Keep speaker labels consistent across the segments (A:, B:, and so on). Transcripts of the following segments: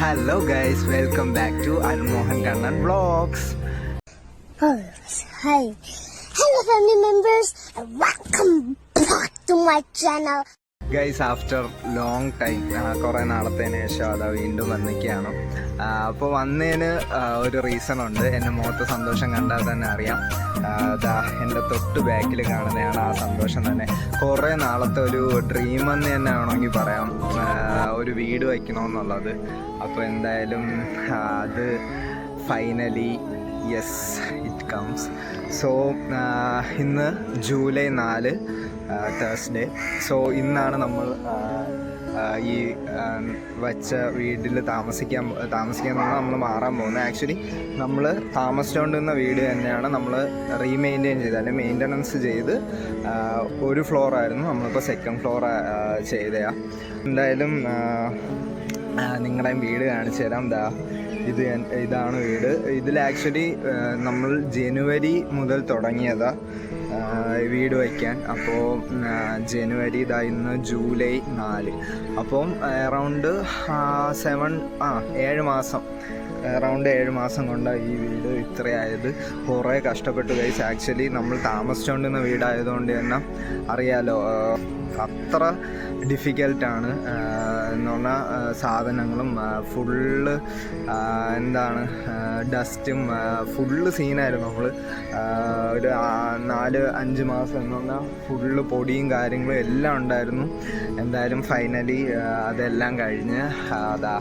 A: Hello guys, welcome back to Anmohan Kannan Vlogs.
B: Hi. Hello family members and welcome back to my channel.
A: Guys after long time കുറേ നാളത്തേന് ശേഷം അതാ വീണ്ടും വന്നിരിക്കുകയാണ്. അപ്പോൾ വന്നതിന് ഒരു റീസൺ ഉണ്ട്. എൻ്റെ മുഖത്ത് സന്തോഷം കണ്ടാൽ തന്നെ അറിയാം. അതാ എൻ്റെ തൊട്ട് ബാക്കിൽ കാണുന്നതാണ് ആ സന്തോഷം തന്നെ. കുറേ നാളത്തെ ഒരു ഡ്രീം എന്ന് തന്നെ വേണമെങ്കിൽ പറയാം, ഒരു വീട് വയ്ക്കണമെന്നുള്ളത്. അപ്പോൾ എന്തായാലും അത് finally yes it comes. So ഇന്ന് ജൂലൈ 4 തേഴ്സ്ഡേ. സോ ഇന്നാണ് നമ്മൾ ഈ വച്ച വീട്ടിൽ താമസിക്കാൻ നമ്മൾ മാറാൻ പോകുന്നത്. ആക്ച്വലി നമ്മൾ താമസിച്ചുകൊണ്ടിരുന്ന വീട് തന്നെയാണ് നമ്മൾ റീമെയിൻറ്റെയിൻ ചെയ്ത്, അല്ലെങ്കിൽ മെയിൻ്റനൻസ് ചെയ്ത് ഒരു ഫ്ലോറായിരുന്നു, നമ്മളിപ്പോൾ സെക്കൻഡ് ഫ്ലോർ ചെയ്തതാണ്. എന്തായാലും നിങ്ങളുടെയും വീട് കാണിച്ചു തരാം. ഇതാണ് വീട്. ഇതിൽ ആക്ച്വലി നമ്മൾ ജനുവരി മുതൽ തുടങ്ങിയതാണ് വീട് വയ്ക്കാൻ. അപ്പോൾ ജനുവരി ഇന്ന് ജൂലൈ 4, അപ്പം അറൗണ്ട് 7 മാസം, അറൗണ്ട് 7 മാസം കൊണ്ടാണ് ഈ വീട് ഇത്രയായത്. കുറേ കഷ്ടപ്പെട്ടു ഗൈസ്. ആക്ച്വലി നമ്മൾ താമസിച്ചുകൊണ്ടിരുന്ന വീടായതുകൊണ്ട് തന്നെ അറിയാലോ, അത്ര ഡിഫിക്കൽട്ടാണ് എന്ന് പറഞ്ഞാൽ സാധനങ്ങളും ഫുള്ള് എന്താണ് ഡസ്റ്റും ഫുള്ള് സീനായിരുന്നു. നമ്മൾ ഒരു 4-5 മാസം എന്ന് പറഞ്ഞാൽ ഫുള്ള് പൊടിയും കാര്യങ്ങളും എല്ലാം ഉണ്ടായിരുന്നു. എന്തായാലും ഫൈനലി അതെല്ലാം കഴിഞ്ഞ് അതാ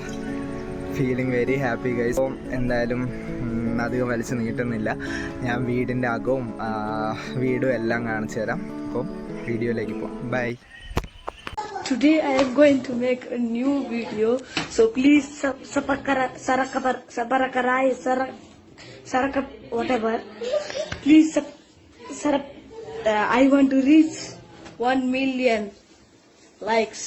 A: ഫീലിംഗ് വെരി ഹാപ്പി ഗൈസ്. അപ്പോൾ എന്തായാലും അധികം വലിച്ചു നീട്ടുന്നില്ല, ഞാൻ വീടിൻ്റെ അകവും വീടും എല്ലാം കാണിച്ചു തരാം. അപ്പോൾ വീഡിയോയിലേക്ക് പോകാം. By.
C: Today I am going to make a new video, so please whatever. Please I want to reach 1 million likes.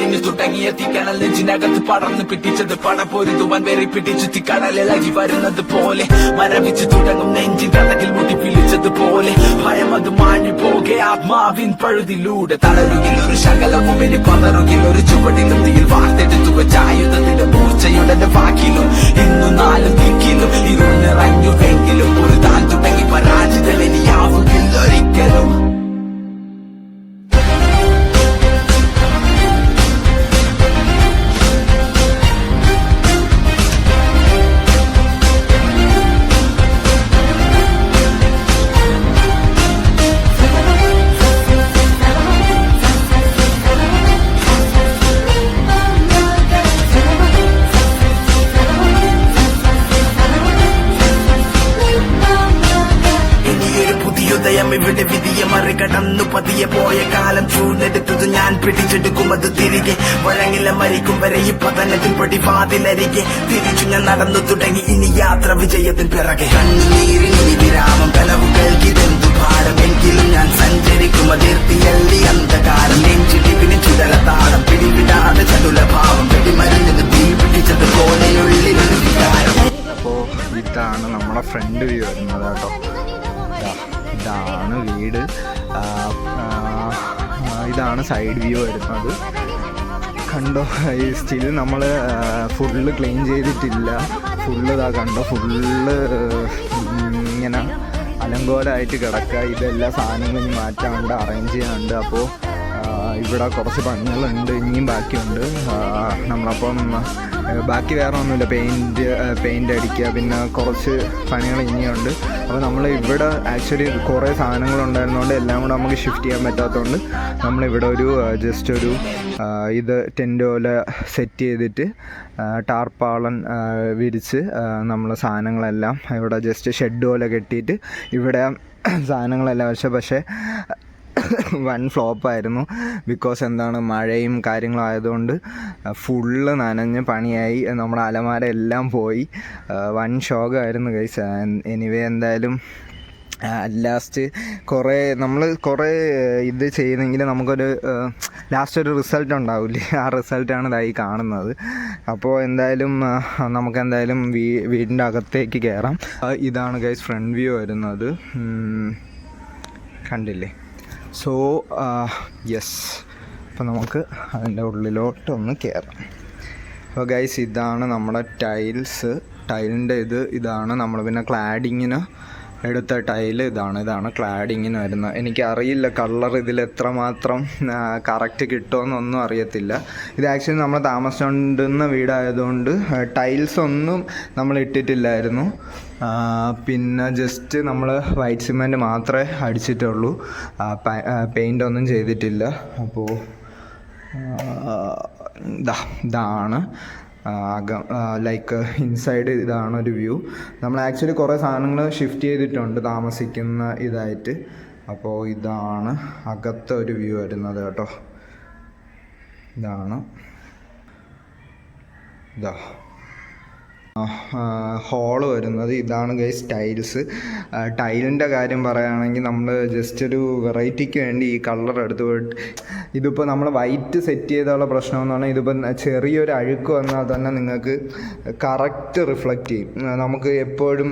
D: ിൽ തുടങ്ങിയ തീക്കണൽ നെഞ്ചിനകത്ത് പടർന്ന് പിടിച്ചത് പടപൊരുതുവാൻ വേറി പിടിച്ചു തീക്കടലിളകി വരുന്നത് പോലെ മരവിച്ചു തുടങ്ങും നെഞ്ചിൻ കഥകിൽ മുടി പിളിച്ചതുപോലെ ഭയം അത് മാഞ്ഞു പോകെ ആത്മാവിൻ പഴുതിലൂടെ തളരുകിൽ ഒരു ശകലവും ഇനി പതറുകിൽ ഒരു ചുവടിലും തീയിൽ വാർത്തെടുത്തു വെച്ചായുധത്തിന്റെ മൂർച്ചയുടെ വാക്കിലും ഇന്നു 4 ദിക്കിലും ഇരുൾ നിറഞ്ഞുവെങ്കിലും ഒരു താൻ തുടങ്ങി പരാജിതൻ ഇനിയാവുകില്ല ഒരിക്കലും. ഇവിടെ വിധിയെ മറി കടന്നു പതിയെ പോയ കാലം ചൂണ്ടെടുത്തത് ഞാൻ പിടിച്ചെടുക്കും അത് തിരികെ വഴങ്ങില്ല മരിക്കും വരെ ഈ പതനത്തിൽ പടിവാതിലരികെ തിരിച്ചു ഞാൻ നടന്നു തുടങ്ങി ഇനി യാത്ര വിജയത്തിൻ പിറകെ കണ്ണുനീരിനി വിരാമം കലവുകൾക്കിതെന്തു ഭാരമെങ്കിലും ഞാൻ സഞ്ചരിക്കും അതിർത്തിയല്ലി അന്ധകാരം നെഞ്ചിടിവിന് ചുടലത്താളം പിടിവിടാതെ ചടുലഭാവം വെടിമരുന്നിന് തീ പിടിച്ചത് പോലെയുള്ളിലൊരു വികാരം.
A: അപ്പോൾ ഇതാണ് നമ്മുടെ ഫ്രണ്ട് വ്യൂ വരുന്നത് കേട്ടോ. ഇതാണ് വീട്. ഇതാണ് സൈഡ് വ്യൂ വരുന്നത്. കണ്ടോ, ഈ സ്റ്റിൽ നമ്മൾ ഫുള്ള് ക്ലീൻ ചെയ്തിട്ടില്ല. ഫുള്ള് ഇതാ കണ്ടോ, ഫുള്ള് ഇങ്ങനെ അലങ്കോലമായിട്ട് കിടക്കുക. ഇതെല്ലാം സാധനങ്ങൾ ഇനി മാറ്റാനുണ്ട്, അറേഞ്ച് ചെയ്യാനുണ്ട്. അപ്പോൾ ഇവിടെ കുറച്ച് പണികളുണ്ട്, ഇനിയും ബാക്കിയുണ്ട്. നമ്മളപ്പം ബാക്കി വേറെ ഒന്നുമില്ല, പെയിൻ്റ് അടിക്കുക, പിന്നെ കുറച്ച് പണികൾ ഇനിയുണ്ട്. അപ്പോൾ നമ്മൾ ഇവിടെ ആക്ച്വലി കുറേ സാധനങ്ങളുണ്ടായിരുന്നതുകൊണ്ട് എല്ലാം കൂടെ നമുക്ക് ഷിഫ്റ്റ് ചെയ്യാൻ പറ്റാത്തതുകൊണ്ട് നമ്മളിവിടെ ഒരു ജസ്റ്റ് ഒരു ഇത് ടെൻ്റ് പോലെ സെറ്റ് ചെയ്തിട്ട് ടാർപ്പാളൻ വിരിച്ച് നമ്മൾ സാധനങ്ങളെല്ലാം ഇവിടെ ജസ്റ്റ് ഷെഡ് പോലെ കെട്ടിയിട്ട് ഇവിടെ സാധനങ്ങളെല്ലാം വെച്ച. പക്ഷേ വൺ ഫ്ലോപ്പായിരുന്നു. ബിക്കോസ് എന്താണ്, മഴയും കാര്യങ്ങളും ആയതുകൊണ്ട് ഫുള്ള് നനഞ്ഞ് പണിയായി. നമ്മുടെ അലമാര എല്ലാം പോയി. വൺ ഷോക്കായിരുന്നു ഗൈസ്. എനിവേ എന്തായാലും ലാസ്റ്റ് നമ്മൾ കുറേ ഇത് ചെയ്യുന്നെങ്കിൽ നമുക്കൊരു ലാസ്റ്റ് ഒരു റിസൾട്ട് ഉണ്ടാവില്ലേ, ആ റിസൾട്ടാണ് ഇതായി കാണുന്നത്. അപ്പോൾ എന്തായാലും നമുക്കെന്തായാലും വീടിൻ്റെ അകത്തേക്ക് കയറാം. ഇതാണ് ഗൈസ് ഫ്രണ്ട് വ്യൂ വരുന്നത്. കണ്ടില്ലേ? സോ യെസ്, അപ്പോൾ നമുക്ക് അതിൻ്റെ ഉള്ളിലോട്ടൊന്ന് കയറാം. അപ്പോൾ ഗൈസ് ഇതാണ് നമ്മുടെ ടൈലിൻ്റെ ഇതാണ് നമ്മൾ പിന്നെ ക്ലാഡിങ്ങിന് എടുത്ത ടൈല്. ഇതാണ് ക്ലാഡിങ്ങിന് വരുന്നത്. എനിക്കറിയില്ല കളർ ഇതിൽ എത്രമാത്രം കറക്റ്റ് കിട്ടുമെന്നൊന്നും അറിയത്തില്ല. ഇത് ആക്ച്വലി നമ്മൾ താമസിച്ചുകൊണ്ടിരുന്ന വീടായതുകൊണ്ട് ടൈൽസ് ഒന്നും നമ്മൾ ഇട്ടിട്ടില്ലായിരുന്നു. പിന്നെ ജസ്റ്റ് നമ്മൾ വൈറ്റ് സിമെൻറ്റ് മാത്രമേ അടിച്ചിട്ടുള്ളൂ, പെയിൻ്റ് ഒന്നും ചെയ്തിട്ടില്ല. അപ്പോൾ ഇതാണ് ലൈക്ക് ഇൻസൈഡ്. ഇതാണൊരു വ്യൂ. നമ്മൾ ആക്ച്വലി കുറേ സാധനങ്ങൾ ഷിഫ്റ്റ് ചെയ്തിട്ടുണ്ട് താമസിക്കുന്ന ഇതായിട്ട്. അപ്പോൾ ഇതാണ് അകത്തെ ഒരു വ്യൂ വരുന്നത് കേട്ടോ. ഇതാണ് ഹോള് വരുന്നത്. ഇതാണ് ഗൈസ് ടൈൽസ്. ടൈലിൻ്റെ കാര്യം പറയുകയാണെങ്കിൽ നമ്മൾ ജസ്റ്റ് ഒരു വെറൈറ്റിക്ക് വേണ്ടി ഈ കളർ എടുത്ത് പോയിട്ട് ഇതിപ്പോൾ നമ്മൾ വൈറ്റ് സെറ്റ് ചെയ്തുള്ള പ്രശ്നമെന്ന് പറഞ്ഞാൽ ഇതിപ്പോൾ ചെറിയൊരു അഴുക്ക് വന്നാൽ തന്നെ നിങ്ങൾക്ക് കറക്റ്റ് റിഫ്ലക്റ്റ് ചെയ്യും. നമുക്ക് എപ്പോഴും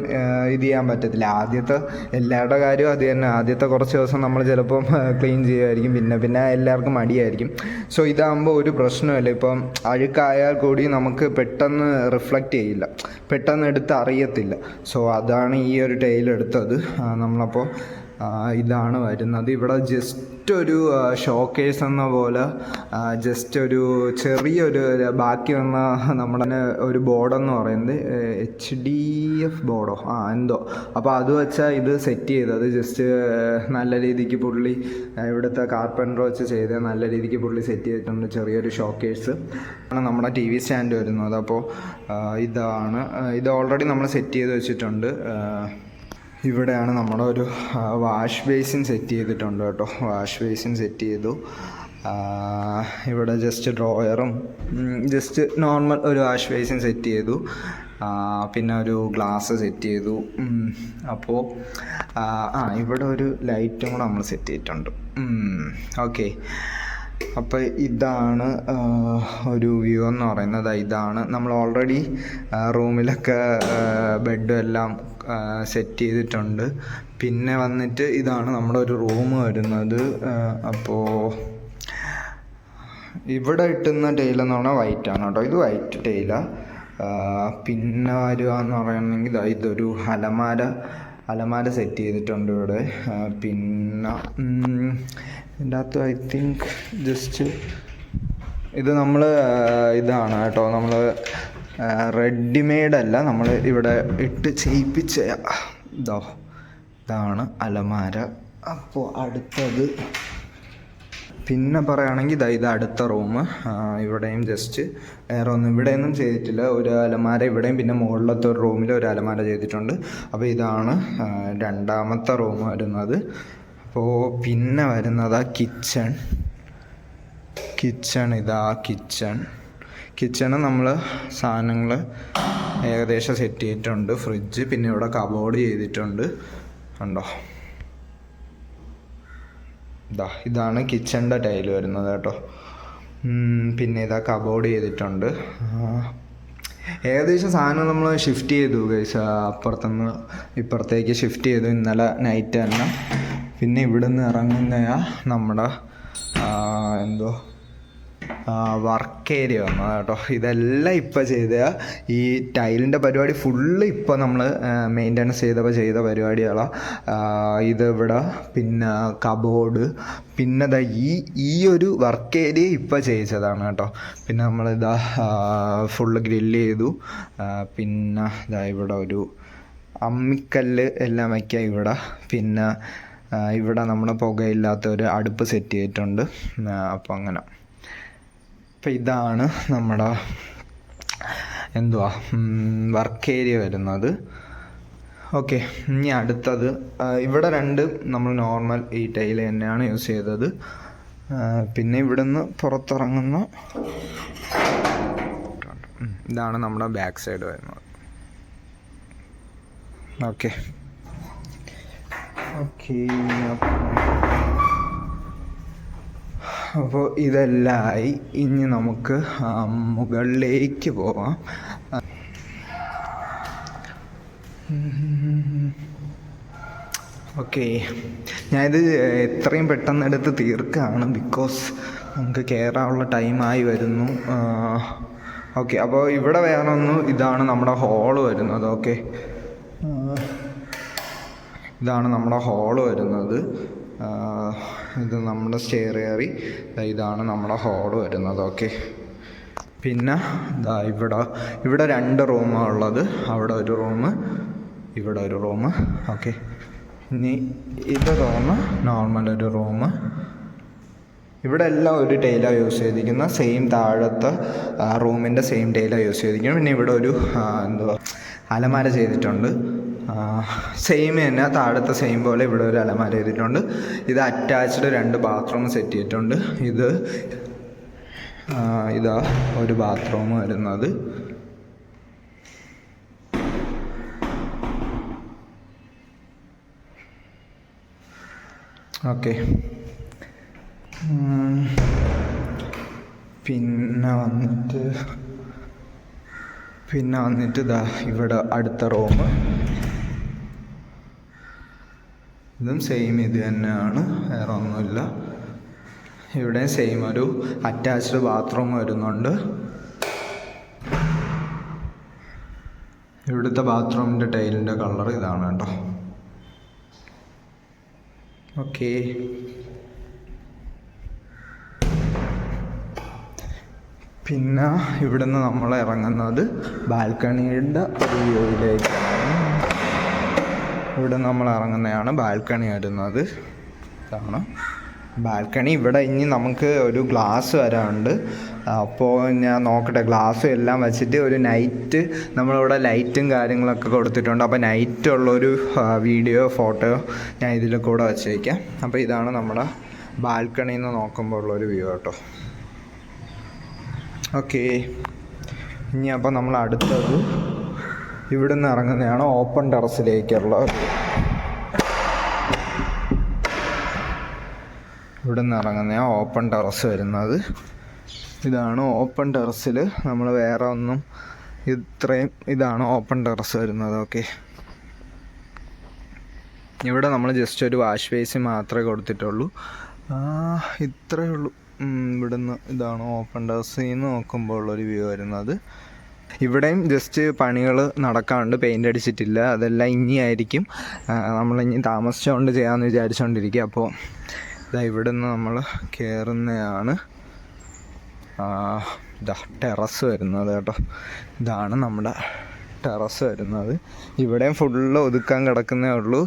A: ഇത് ചെയ്യാൻ പറ്റത്തില്ല. ആദ്യത്തെ എല്ലാവരുടെ കാര്യവും അത് തന്നെ. ആദ്യത്തെ കുറച്ച് ദിവസം നമ്മൾ ചിലപ്പം ക്ലീൻ ചെയ്യുമായിരിക്കും, പിന്നെ എല്ലാവർക്കും മടിയായിരിക്കും. സോ ഇതാകുമ്പോൾ ഒരു പ്രശ്നമില്ല. ഇപ്പം അഴുക്കായാൽ കൂടി നമുക്ക് പെട്ടെന്ന് റിഫ്ലക്റ്റ് ചെയ്യില്ല, പെട്ടെന്ന് എടുത്ത് അറിയത്തില്ല. സോ അതാണ് ഈ ഒരു ടൈൽ എടുത്തത്. നമ്മളപ്പോൾ ഇതാണ് വരുന്നത്. ഇവിടെ ജസ്റ്റ് ഒരു ഷോക്കേസ് എന്ന പോലെ ജസ്റ്റ് ഒരു ചെറിയൊരു ബാക്കി വന്ന നമ്മുടെ ഒരു ബോർഡെന്ന് പറയുന്നത് HDF ബോർഡോ എന്തോ. അപ്പോൾ അത് വെച്ചാൽ ഇത് സെറ്റ് ചെയ്തത്. ജസ്റ്റ് നല്ല രീതിക്ക് പുള്ളി ഇവിടുത്തെ കാർപ്പൻറ്റർ വെച്ച് ചെയ്ത് നല്ല രീതിക്ക് പുള്ളി സെറ്റ് ചെയ്തിട്ടുണ്ട്. ചെറിയൊരു ഷോക്കേസ് ആണ് നമ്മുടെ TV സ്റ്റാൻഡ് വരുന്നത്. അപ്പോൾ ഇതാണ് ഇത് ഓൾറെഡി നമ്മൾ സെറ്റ് ചെയ്ത് വെച്ചിട്ടുണ്ട്. ഇവിടെയാണ് നമ്മുടെ ഒരു വാഷ് ബേസിൻ സെറ്റ് ചെയ്തിട്ടുണ്ട് കേട്ടോ. വാഷ് ബേസിൻ സെറ്റ് ചെയ്തു. ഇവിടെ ജസ്റ്റ് ഡ്രോയറും ജസ്റ്റ് നോർമൽ ഒരു വാഷ് ബേസിൻ സെറ്റ് ചെയ്തു. പിന്നെ ഒരു ഗ്ലാസ് സെറ്റ് ചെയ്തു. അപ്പോൾ ഇവിടെ ഒരു ലൈറ്റും കൂടെ നമ്മൾ സെറ്റ് ചെയ്തിട്ടുണ്ട്. ഓക്കെ, അപ്പോൾ ഇതാണ് ഒരു വ്യൂ എന്ന് പറയുന്നത്. ഇതാണ് നമ്മൾ ഓൾറെഡി റൂമിലൊക്കെ ബെഡും എല്ലാം സെറ്റ് ചെയ്തിട്ടുണ്ട്. പിന്നെ വന്നിട്ട് ഇതാണ് നമ്മുടെ ഒരു റൂം വരുന്നത്. അപ്പോൾ ഇവിടെ ഇട്ടുന്ന ടൈലെന്ന് പറഞ്ഞാൽ വൈറ്റാണ് കേട്ടോ. ഇത് വൈറ്റ് ടൈലാണ്. പിന്നെ വരുവാന്ന് പറയുകയാണെങ്കിൽ ഇതൊരു അലമാര സെറ്റ് ചെയ്തിട്ടുണ്ട് ഇവിടെ. പിന്നെ ഇതിൻ്റെ അകത്ത് ഐ തിങ്ക് ജസ്റ്റ് ഇത് നമ്മൾ ഇതാണ് കേട്ടോ, നമ്മൾ റെഡിമെയ്ഡ് അല്ല, നമ്മൾ ഇവിടെ ഇട്ട് ചെയ്യിപ്പിച്ച ഇതാണ് അലമാര. അപ്പോൾ അടുത്തത് പിന്നെ പറയുകയാണെങ്കിൽ ഇത് അടുത്ത റൂം. ഇവിടെയും ജസ്റ്റ് വേറെ ഒന്നും ഇവിടെയൊന്നും ചെയ്തിട്ടില്ല. ഒരു അലമാര ഇവിടെയും പിന്നെ മുകളിലത്തെ ഒരു റൂമിൽ ഒരു അലമാര ചെയ്തിട്ടുണ്ട്. അപ്പോൾ ഇതാണ് രണ്ടാമത്തെ റൂം വരുന്നത്. അപ്പോൾ പിന്നെ വരുന്നത് ഇതാ കിച്ചണ് നമ്മൾ സാധനങ്ങൾ ഏകദേശം സെറ്റ് ചെയ്തിട്ടുണ്ട്. ഫ്രിഡ്ജ്, പിന്നെ ഇവിടെ കബോർഡ് ചെയ്തിട്ടുണ്ട് കണ്ടോ. ഇതാണ് കിച്ചണിൻ്റെ ടൈല് വരുന്നത് കേട്ടോ. പിന്നെ ഇതാ കബോർഡ് ചെയ്തിട്ടുണ്ട്. ഏകദേശം സാധനം നമ്മൾ ഷിഫ്റ്റ് ചെയ്തു ഗൈസ്, അപ്പുറത്തുനിന്ന് ഇപ്പുറത്തേക്ക് ഷിഫ്റ്റ് ചെയ്തു ഇന്നലെ നൈറ്റ് തന്നെ. പിന്നെ ഇവിടുന്ന് ഇറങ്ങുന്നയാ നമ്മുടെ വർക്ക് ഏരിയ വന്നത് കേട്ടോ. ഇതെല്ലാം ഇപ്പം ചെയ്ത ഈ ടൈലിൻ്റെ പരിപാടി ഫുള്ള് ഇപ്പോൾ നമ്മൾ മെയിൻ്റനൻസ് ചെയ്ത പരിപാടികളാണ്. ഇത് ഇവിടെ പിന്നെ കബോർഡ്, പിന്നെ ഈ ഒരു വർക്ക് ഏരിയ ഇപ്പോൾ ചെയ്യിച്ചതാണ് കേട്ടോ. പിന്നെ നമ്മളിതാ ഫുള്ള് ഗ്രില്ല് ചെയ്തു. പിന്നെ ഇവിടെ ഒരു അമ്മിക്കല്ല് എല്ലാം വയ്ക്കാം ഇവിടെ. പിന്നെ ഇവിടെ നമ്മുടെ പുകയില്ലാത്ത ഒരു അടുപ്പ് സെറ്റ് ചെയ്തിട്ടുണ്ട്. അപ്പോൾ അങ്ങനെ. അപ്പം ഇതാണ് നമ്മുടെ വർക്ക് ഏരിയ വരുന്നത്. ഓക്കെ, ഇനി അടുത്തത് ഇവിടെ നമ്മൾ നോർമൽ ഈ ടൈല് തന്നെയാണ് യൂസ് ചെയ്തത്. പിന്നെ ഇവിടുന്ന് പുറത്തിറങ്ങുന്ന ഇതാണ് നമ്മുടെ ബാക്ക് സൈഡ് വരുന്നത്. ഓക്കെ, അപ്പോൾ ഇതെല്ലാമായി. ഇനി നമുക്ക് മുകളിലേക്ക് പോവാം. ഓക്കെ, ഞാനിത് എത്രയും പെട്ടെന്ന് എടുത്ത് തീർക്കുകയാണ്, ബിക്കോസ് നമുക്ക് കയറാനുള്ള ടൈമായി വരുന്നു. ഓക്കെ, അപ്പോൾ ഇവിടെ വേറെ ഒന്ന്, ഇതാണ് നമ്മുടെ ഹോള് വരുന്നത്. ഓക്കെ, ഇതാണ് നമ്മുടെ ഹോള് വരുന്നത്. ഇത് നമ്മുടെ സ്റ്റെയർ കയറി ഇതാണ് നമ്മുടെ ഹോള് വരുന്നത്. ഓക്കെ, പിന്നെ ഇവിടെ 2 റൂമാണ് ഉള്ളത്. അവിടെ ഒരു റൂം, ഇവിടെ ഒരു റൂം. ഓക്കെ, ഇനി ഇത് നോർമൽ ഒരു റൂം. ഇവിടെ എല്ലാം ഒരു ടൈലാണ് യൂസ് ചെയ്തിരിക്കുന്നത്. സെയിം താഴത്തെ റൂമിൻ്റെ സെയിം ടൈലാണ് യൂസ് ചെയ്തിരിക്കുന്നത്. പിന്നെ ഇവിടെ ഒരു അലമാര ചെയ്തിട്ടുണ്ട്. സെയിം തന്നെ, താഴത്തെ സെയിം പോലെ ഇവിടെ ഒരു അലമാര ചെയ്തിട്ടുണ്ട്. ഇത് അറ്റാച്ച്ഡ് 2 ബാത്റൂം സെറ്റ് ചെയ്തിട്ടുണ്ട്. ഇതാ ഒരു ബാത്റൂം വരുന്നത്. ഓക്കെ, പിന്നെ വന്നിട്ട് ഇതാ ഇവിടെ അടുത്ത റൂം. ഇതും സെയിം ഇത് തന്നെയാണ്, വേറെ ഒന്നുമില്ല. ഇവിടെ സെയിം ഒരു അറ്റാച്ച്ഡ് ബാത്റൂം വരുന്നുണ്ട്. ഇവിടുത്തെ ബാത്റൂമിൻ്റെ ടൈലിൻ്റെ കളർ ഇതാണ് കേട്ടോ. ഓക്കെ, പിന്നെ ഇവിടുന്ന് നമ്മൾ ഇറങ്ങുന്നത് ബാൽക്കണിയുടെ ഒരു വ്യൂയിലേക്കാണ്. ഇവിടെ നമ്മൾ ഇറങ്ങുന്നതാണ് ബാൽക്കണി വരുന്നത്. ഇതാണ് ബാൽക്കണി. ഇവിടെ ഇനി നമുക്ക് ഒരു ഗ്ലാസ് വരാനുണ്ട്. അപ്പോൾ ഞാൻ നോക്കട്ടെ, ഗ്ലാസ്സും എല്ലാം വെച്ചിട്ട് ഒരു നൈറ്റ് നമ്മളിവിടെ ലൈറ്റും കാര്യങ്ങളൊക്കെ കൊടുത്തിട്ടുണ്ട്. അപ്പോൾ നൈറ്റുള്ളൊരു വീഡിയോ ഫോട്ടോ ഞാൻ ഇതിൽ കൂടെ വച്ചേക്കാം. അപ്പോൾ ഇതാണ് നമ്മുടെ ബാൽക്കണിയിൽ നിന്ന് നോക്കുമ്പോൾ ഉള്ളൊരു വ്യൂ കേട്ടോ. ഓക്കെ, ഇനി അപ്പോൾ നമ്മൾ അടുത്തത് ഇവിടെ നിന്ന് ഇറങ്ങുന്നതാണ് ഓപ്പൺ ടെറസിലേക്കുള്ള. ഇവിടെ നിന്ന് ഇറങ്ങുന്നതാണ് ഓപ്പൺ ടെറസ് വരുന്നത്. ഇതാണ് ഓപ്പൺ ടെറസിൽ നമ്മൾ വേറെ ഒന്നും ഇതാണ് ഓപ്പൺ ടെറസ് വരുന്നത്. ഓക്കെ, ഇവിടെ നമ്മൾ ജസ്റ്റ് ഒരു വാഷ് ബേസിൻ മാത്രമേ കൊടുത്തിട്ടുള്ളൂ. ഇത്രയേ ഉള്ളൂ. ഇവിടുന്ന് ഇതാണ് ഓപ്പൺ ടെറസിൽ നിന്ന് നോക്കുമ്പോൾ ഉള്ളൊരു വ്യൂ വരുന്നത്. ഇവിടെയും ജസ്റ്റ് പണികൾ നടക്കാറുണ്ട്, പെയിൻ്റ് അടിച്ചിട്ടില്ല. അതെല്ലാം ഇനിയായിരിക്കും, നമ്മളിനി താമസിച്ചുകൊണ്ട് ചെയ്യാമെന്ന് വിചാരിച്ചുകൊണ്ടിരിക്കുക. അപ്പോൾ ഇവിടെ നിന്ന് നമ്മൾ കയറുന്നതാണ് ടെറസ് വരുന്നത് കേട്ടോ. ഇതാണ് നമ്മുടെ ടെറസ് വരുന്നത്. ഇവിടെയും ഫുള്ള് ഒതുക്കാൻ കിടക്കുന്നേ ഉള്ളൂ,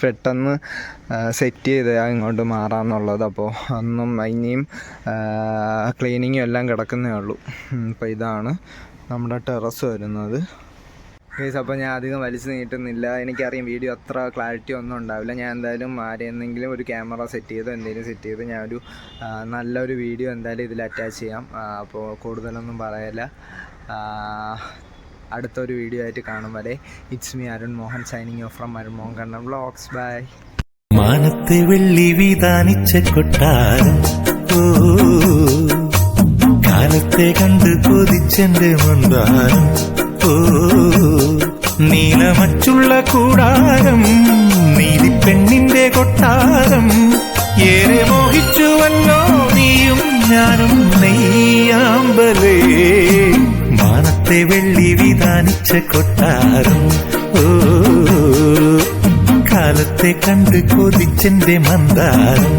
A: പെട്ടെന്ന് സെറ്റ് ചെയ്ത് ഇങ്ങോട്ട് മാറാമെന്നുള്ളത്. അപ്പോൾ അന്നും ഇനിയും ക്ലീനിങ്ങും എല്ലാം കിടക്കുന്നേ ഉള്ളൂ. അപ്പോൾ ഇതാണ് നമ്മുടെ ടെറസ് വരുന്നത്. ഗൈസ്, അപ്പോൾ ഞാൻ അധികം വലിച്ചു നീട്ടുന്നില്ല. എനിക്കറിയാം വീഡിയോ അത്ര ക്ലാരിറ്റി ഒന്നും ഉണ്ടാവില്ല. ഞാൻ എന്തായാലും ആരെയെന്തെങ്കിലും ഒരു ക്യാമറ സെറ്റ് ചെയ്തോ എന്തെങ്കിലും സെറ്റ് ചെയ്ത് ഞാനൊരു നല്ലൊരു വീഡിയോ എന്തായാലും ഇതിൽ അറ്റാച്ച് ചെയ്യാം. അപ്പോൾ കൂടുതലൊന്നും പറയല്ല. അടുത്തൊരു വീഡിയോ ആയിട്ട് കാണും വരെ it's me Arun Mohan signing off from Arun Mohan Kannan vlogs. Bye.
E: മാനത്തെ വെള്ളി വിതാനിച്ച കൊട്ടാരം, കാലത്തെ കണ്ട് കൊതിച്ചെന്റെ മന്ദാരം, നീലമച്ചുള്ള കൂടാരം, നീലിപ്പെണ്ണിന്റെ കൊട്ടാരം, ഏറെ മോഹിച്ചുവല്ലോ നീയും ഞാനും നെയ്യാമ്പലേ. മാനത്തെ വെള്ളി വിതാനിച്ച കൊട്ടാരം, കാലത്തെ കണ്ട് കൊതിച്ചെന്റെ മന്ദാരം,